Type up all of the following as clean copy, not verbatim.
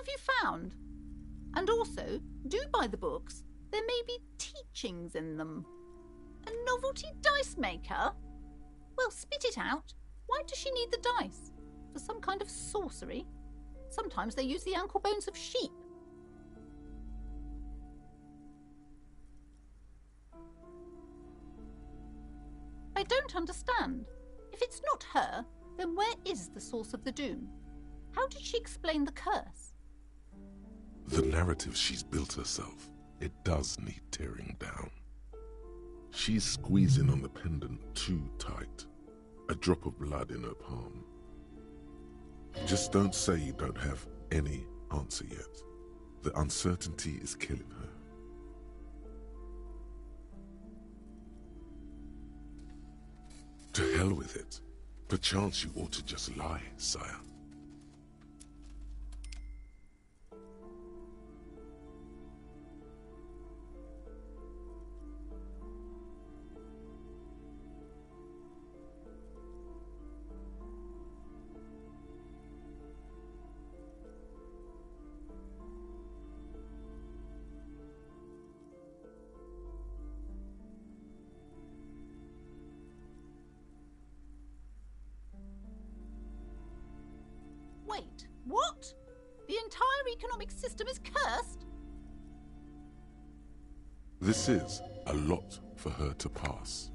have you found? And also, do buy the books. There may be teachings in them. A novelty dice maker? Well, spit it out. Why does she need the dice? For some kind of sorcery? Sometimes they use the ankle bones of sheep. I don't understand. If it's not her, then where is the source of the doom? How did she explain the curse? The narrative she's built herself, it does need tearing down. She's squeezing on the pendant too tight. A drop of blood in her palm. Just don't say you don't have any answer yet. The uncertainty is killing her. To hell with it. Perchance you ought to just lie, sire. Wait, what? The entire economic system is cursed? This is a lot for her to pass.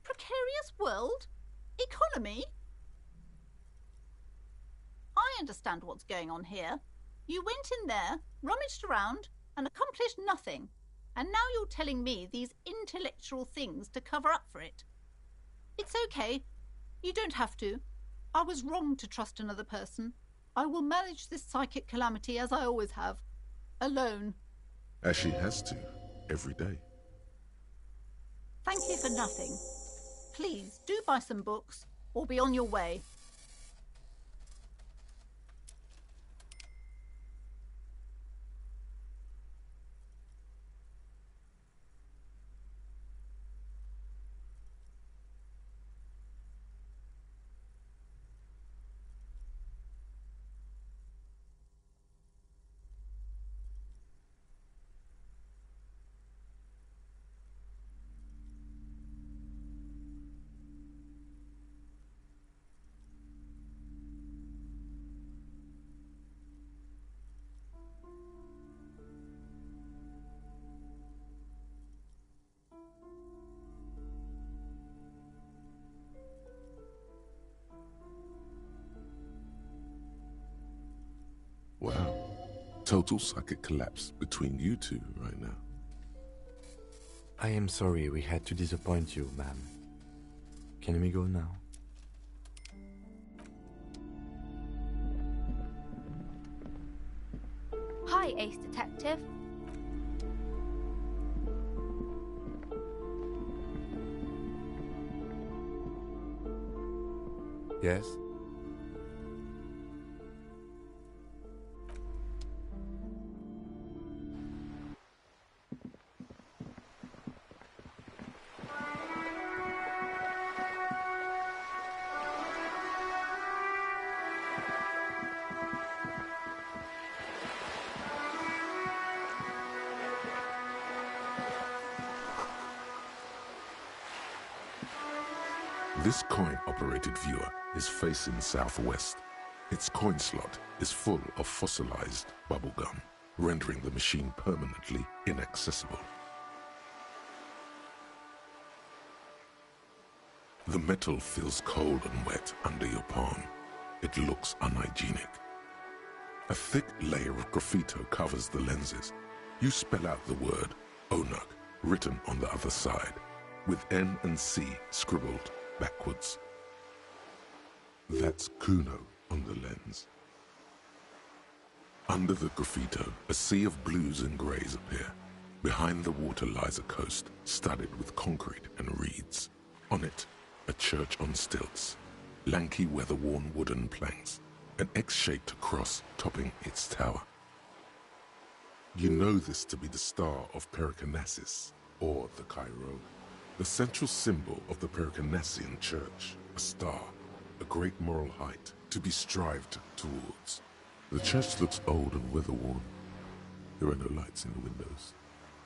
Precarious world? Economy? I understand what's going on here. You went in there, rummaged around, and accomplished nothing. And now you're telling me these intellectual things to cover up for it. It's okay. You don't have to. I was wrong to trust another person. I will manage this psychic calamity as I always have. Alone. As she has to, every day. Thank you for nothing. Please, do buy some books, or be on your way. Wow. Total psychic collapse between you two right now. I am sorry we had to disappoint you, ma'am. Can we go now? Hi, Ace Detective. Yes? This coin-operated viewer is facing southwest. Its coin slot is full of fossilized bubblegum, rendering the machine permanently inaccessible. The metal feels cold and wet under your palm. It looks unhygienic. A thick layer of graffito covers the lenses. You spell out the word Onuk written on the other side, with N and C scribbled backwards. That's Kuno on the lens. Under the graffito, a sea of blues and greys appear. Behind the water lies a coast studded with concrete and reeds. On it, a church on stilts, lanky weather-worn wooden planks, an X-shaped cross topping its tower. You know this to be the star of Pericanasis, or the Cairo, the central symbol of the Pericanassian church, a star, a great moral height to be strived towards. The church looks old and weather-worn. There are no lights in the windows.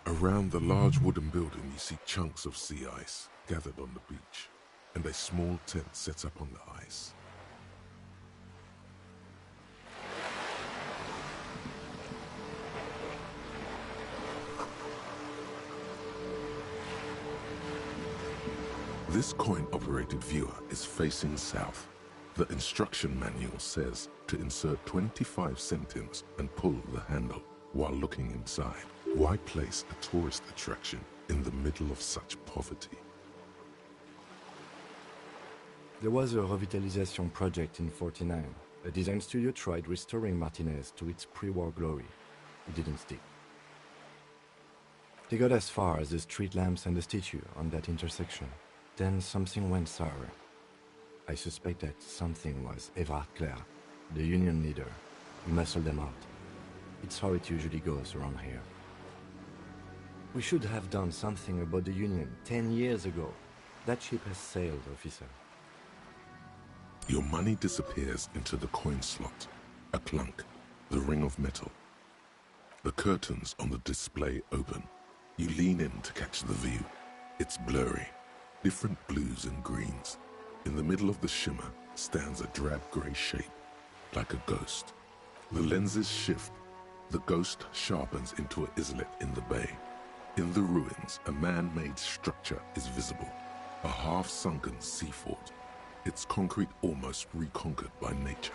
Around the large wooden building you see chunks of sea ice gathered on the beach, and a small tent set up on the ice. This coin-operated viewer is facing south. The instruction manual says to insert 25 centimes and pull the handle while looking inside. Why place a tourist attraction in the middle of such poverty? There was a revitalization project in '49. A design studio tried restoring Martinez to its pre-war glory. It didn't stick. They got as far as the street lamps and the statue on that intersection. Then something went sour. I suspect that something was Everard Clare, the union leader. He muscled them out. It's how it usually goes around here. We should have done something about the union 10 years ago. That ship has sailed, officer. Your money disappears into the coin slot. A clunk, the ring of metal. The curtains on the display open. You lean in to catch the view. It's blurry, different blues and greens. In the middle of the shimmer stands a drab grey shape, like a ghost. The lenses shift. The ghost sharpens into an islet in the bay. In the ruins, a man-made structure is visible, a half-sunken sea fort, its concrete almost reconquered by nature.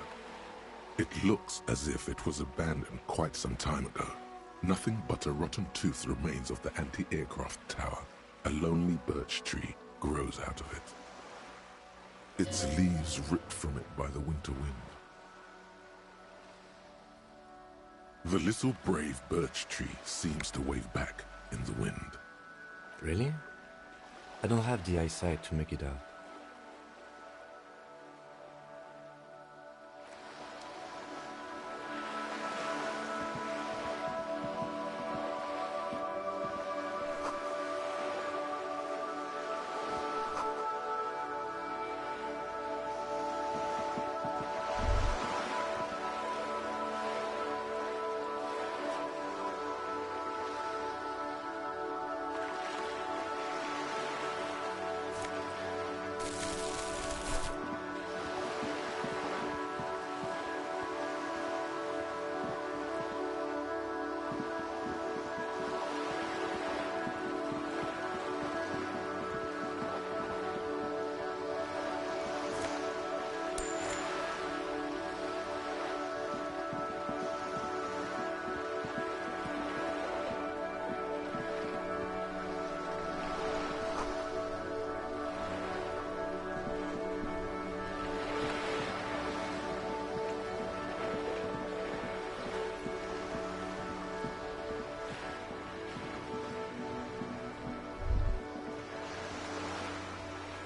It looks as if it was abandoned quite some time ago. Nothing but a rotten tooth remains of the anti-aircraft tower. A lonely birch tree grows out of it, its leaves ripped from it by the winter wind. The little brave birch tree seems to wave back in the wind. Really? I don't have the eyesight to make it out.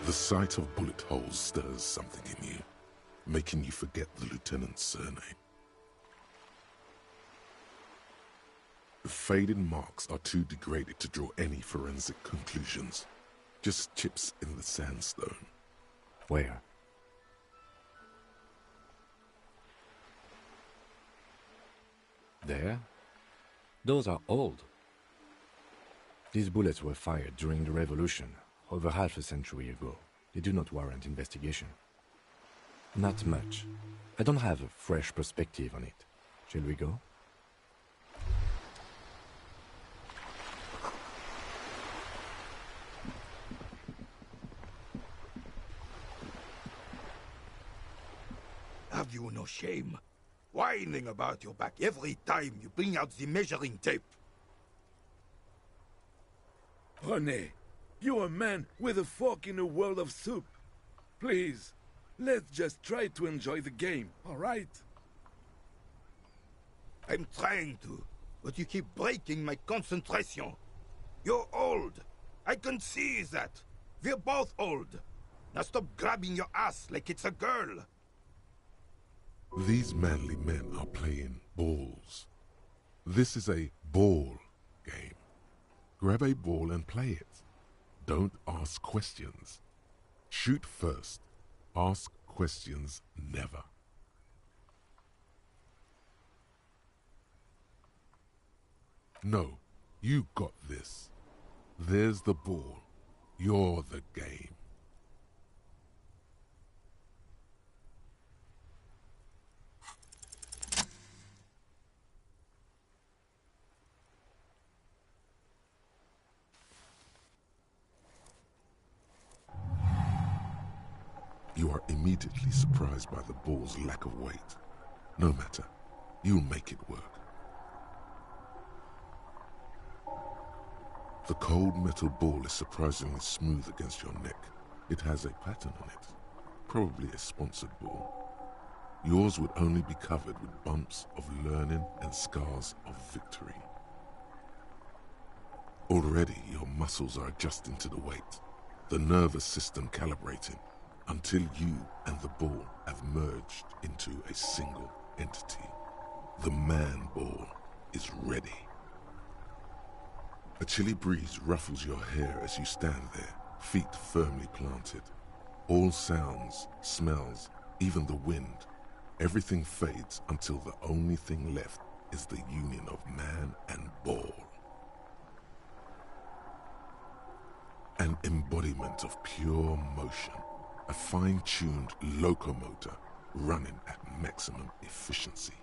The sight of bullet holes stirs something in you, making you forget the lieutenant's surname. The faded marks are too degraded to draw any forensic conclusions, just chips in the sandstone. Where? There? Those are old. These bullets were fired during the revolution, over half a century ago. They do not warrant investigation. Not much. I don't have a fresh perspective on it. Shall we go? you no shame? Whining about your back every time you bring out the measuring tape. René, you're a man with a fork in a world of soup. Please, let's just try to enjoy the game, alright? I'm trying to, but you keep breaking my concentration. You're old. I can see that. We're both old. Now stop grabbing your ass like it's a girl. These manly men are playing balls. This is a ball game. Grab a ball and play it. Don't ask questions. Shoot first. Ask questions never. No, you got this. There's the ball. You're the game. You are immediately surprised by the ball's lack of weight. No matter, you'll make it work. The cold metal ball is surprisingly smooth against your neck. It has a pattern on it, probably a sponsored ball. Yours would only be covered with bumps of learning and scars of victory. Already your muscles are adjusting to the weight, the nervous system calibrating, until you and the ball have merged into a single entity. The man ball is ready. A chilly breeze ruffles your hair as you stand there, feet firmly planted. All sounds, smells, even the wind, everything fades until the only thing left is the union of man and ball. An embodiment of pure motion, a fine-tuned locomotor running at maximum efficiency.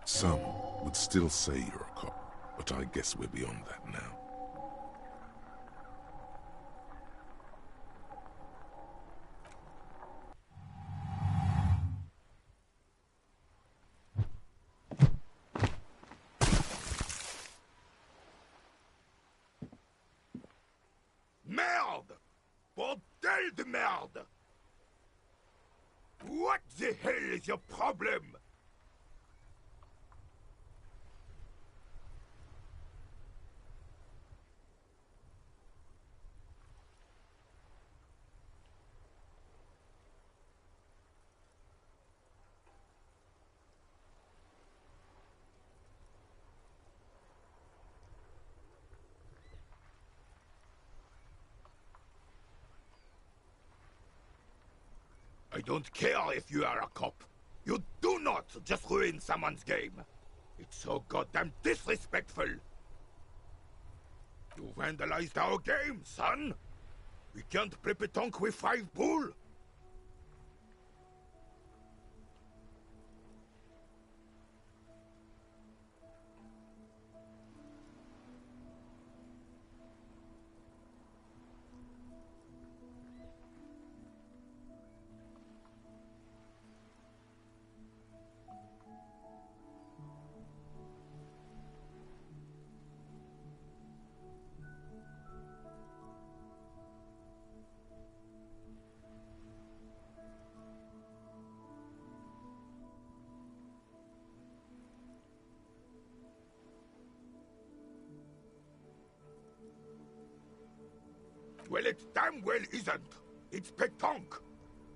Some would still say you're a cop, but I guess we're beyond that now. Merde! Bordel de merde! What the hell is your problem? I don't care if you are a cop. You do not just ruin someone's game. It's so goddamn disrespectful. You vandalized our game, son. We can't play pétanque with 5 bull. Well, it damn well isn't. It's pétanque.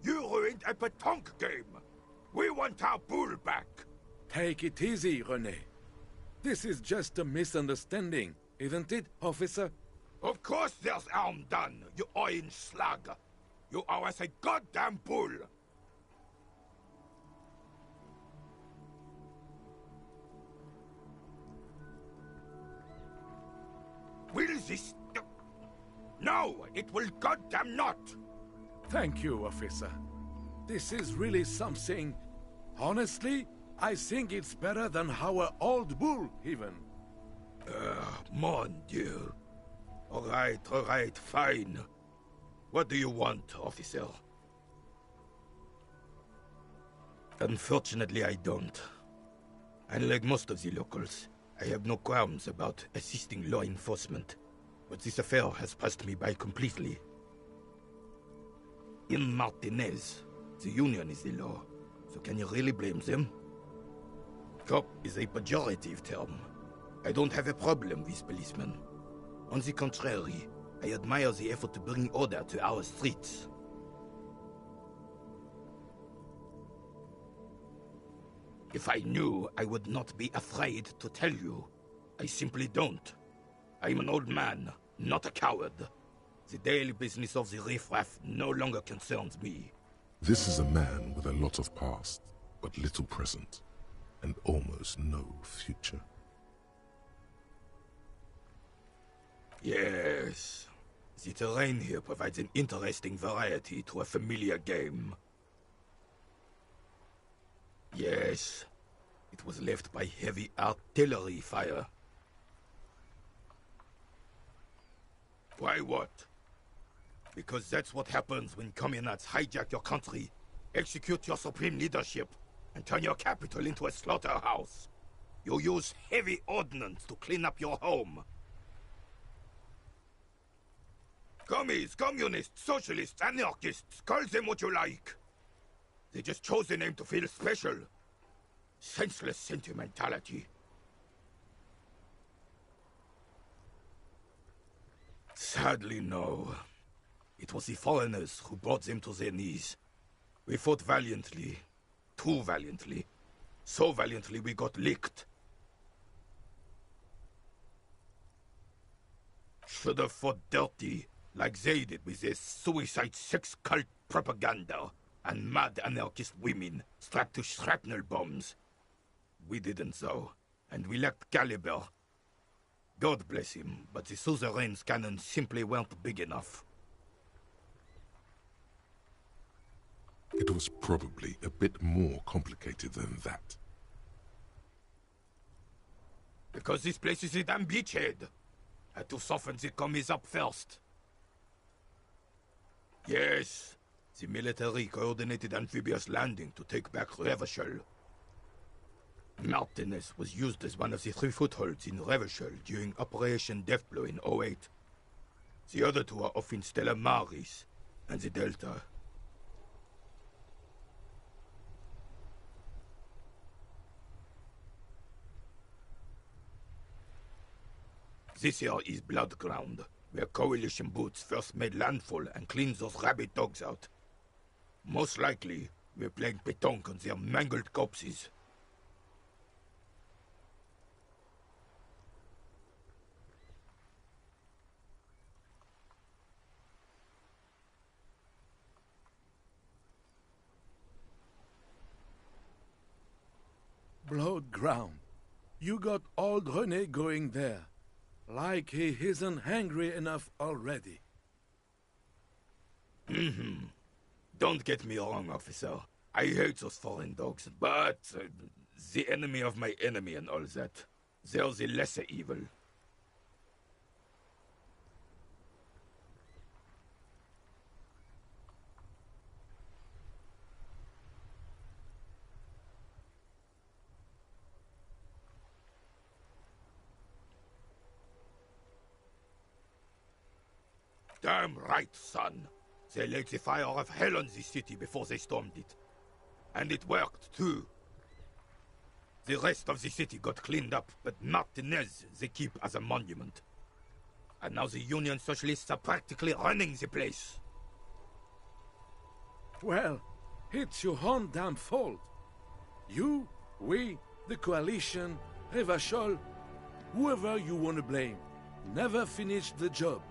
You ruined a pétanque game. We want our bull back. Take it easy, René. This is just a misunderstanding, isn't it, officer? Of course there's harm done, you orange slug. You owe us a goddamn bull. Will this... No, it will goddamn not. Thank you, officer. This is really something. Honestly, I think it's better than our old bull, even. Mon Dieu. All right, fine. What do you want, officer? Unfortunately, I don't. Unlike most of the locals, I have no qualms about assisting law enforcement, but this affair has passed me by completely. In Martinez, the Union is the law, so can you really blame them? Cop is a pejorative term. I don't have a problem with policemen. On the contrary, I admire the effort to bring order to our streets. If I knew, I would not be afraid to tell you. I simply don't. I'm an old man, not a coward. The daily business of the riffraff no longer concerns me. This is a man with a lot of past, but little present, and almost no future. Yes. The terrain here provides an interesting variety to a familiar game. Yes. It was left by heavy artillery fire. Why what? Because that's what happens when communards hijack your country, execute your supreme leadership, and turn your capital into a slaughterhouse. You use heavy ordnance to clean up your home. Commies, communists, socialists, anarchists, call them what you like. They just chose the name to feel special. Senseless sentimentality. Sadly, no. It was the foreigners who brought them to their knees. We fought valiantly. Too valiantly. So valiantly we got licked. Should have fought dirty, like they did with their suicide sex cult propaganda and mad anarchist women strapped to shrapnel bombs. We didn't though, and we lacked caliber. God bless him, but the suzerain's cannons simply weren't big enough. It was probably a bit more complicated than that. Because this place is a damn beachhead. Had to soften the commies up first. Yes, the military coordinated amphibious landing to take back Revachol. Martinez was used as one of the 3 footholds in Revachol during Operation Deathblow in '08. The other 2 are off in Stella Maris and the Delta. This here is Blood Ground, where coalition boots first made landfall and cleaned those rabid dogs out. Most likely, we're playing pétanque on their mangled corpses. Blood ground. You got old René going there. Like he isn't hungry enough already. Don't get me wrong, officer. I hate those foreign dogs, but the enemy of my enemy and all that. They're the lesser evil. Damn right, son. They laid the fire of hell on the city before they stormed it. And it worked, too. The rest of the city got cleaned up, but Martinez they keep as a monument. And now the Union Socialists are practically running the place. Well, it's your own damn fault. You, we, the coalition, Revachol, whoever you want to blame, never finished the job.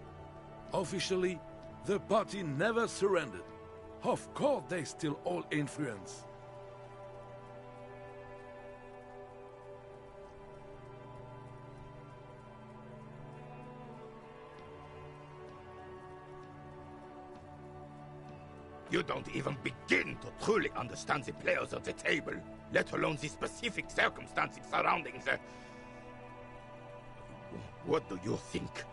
Officially, the party never surrendered. Of course they still all influence. You don't even begin to truly understand the players at the table, let alone the specific circumstances surrounding the... What do you think?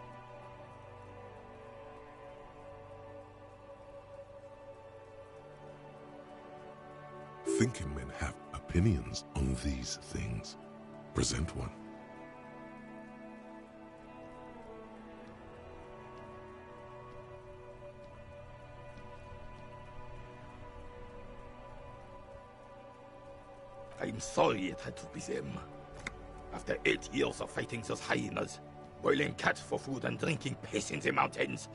thinking men have opinions on these things. Present one. I'm sorry it had to be them. After 8 years of fighting those hyenas, boiling cats for food and drinking piss in the mountains,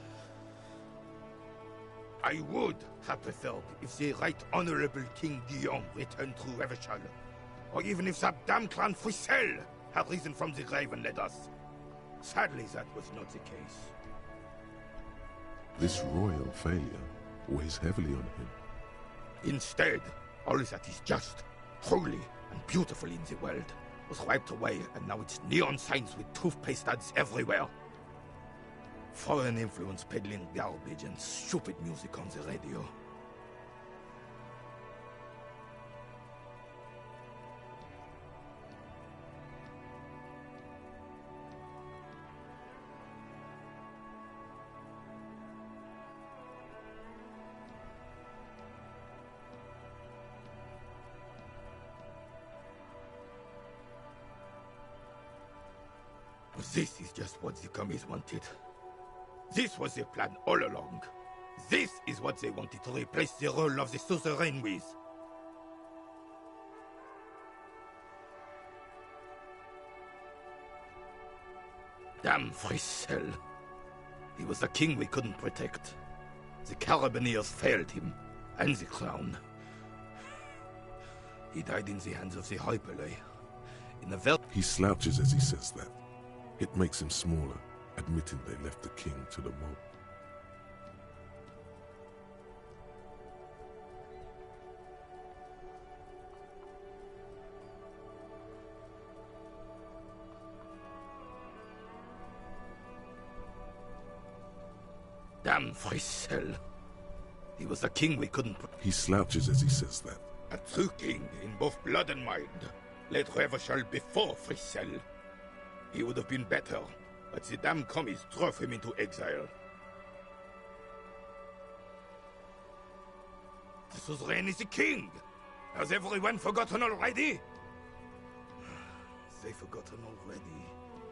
I would have preferred if the Right Honorable King Guillaume returned to Revachol, or even if that damn clan Frisel had risen from the grave and led us. Sadly, that was not the case. This royal failure weighs heavily on him. Instead, all that is just, holy, and beautiful in the world was wiped away, and now it's neon signs with toothpaste ads everywhere. Foreign influence peddling garbage and stupid music on the radio. This is just what the commies wanted. This was their plan all along. This is what they wanted to replace the role of the suzerain with. Damn Frisel. He was the king we couldn't protect. The Carabineers failed him, and the crown. He died in the hands of the Hyperlay. In a He slouches as he says that. It makes him smaller, admitting they left the king to the mob. Damn Frisel. He was the king we couldn't... He slouches as he says that. A true king in both blood and mind led Revachol before Frisel. He would have been better, but the damn commies drove him into exile. The suzerain is the king! Has everyone forgotten already? They've forgotten already.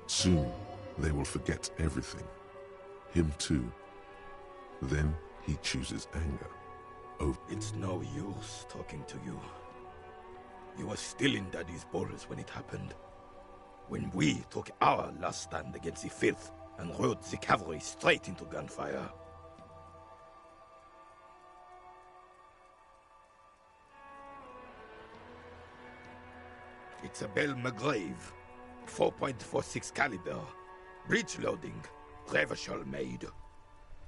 Soon, they will forget everything. Him too. Then he chooses anger. Oh, it's no use talking to you. You were still in Daddy's balls when it happened. When we took our last stand against the filth and rode the cavalry straight into gunfire. It's a Bell McGrave, 4.46 caliber, breech loading, Revachol made.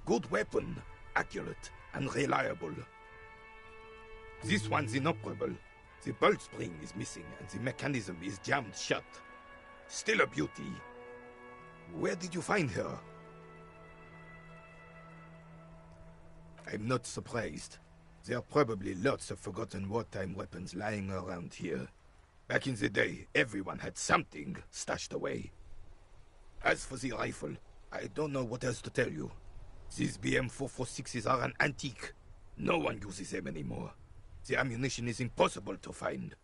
Good weapon, accurate and reliable. This one's inoperable. The bolt spring is missing and the mechanism is jammed shut. Still a beauty. Where did you find her? I'm not surprised. There are probably lots of forgotten wartime weapons lying around here. Back in the day, everyone had something stashed away. As for the rifle, I don't know what else to tell you. These BM-446s are an antique. No one uses them anymore. The ammunition is impossible to find.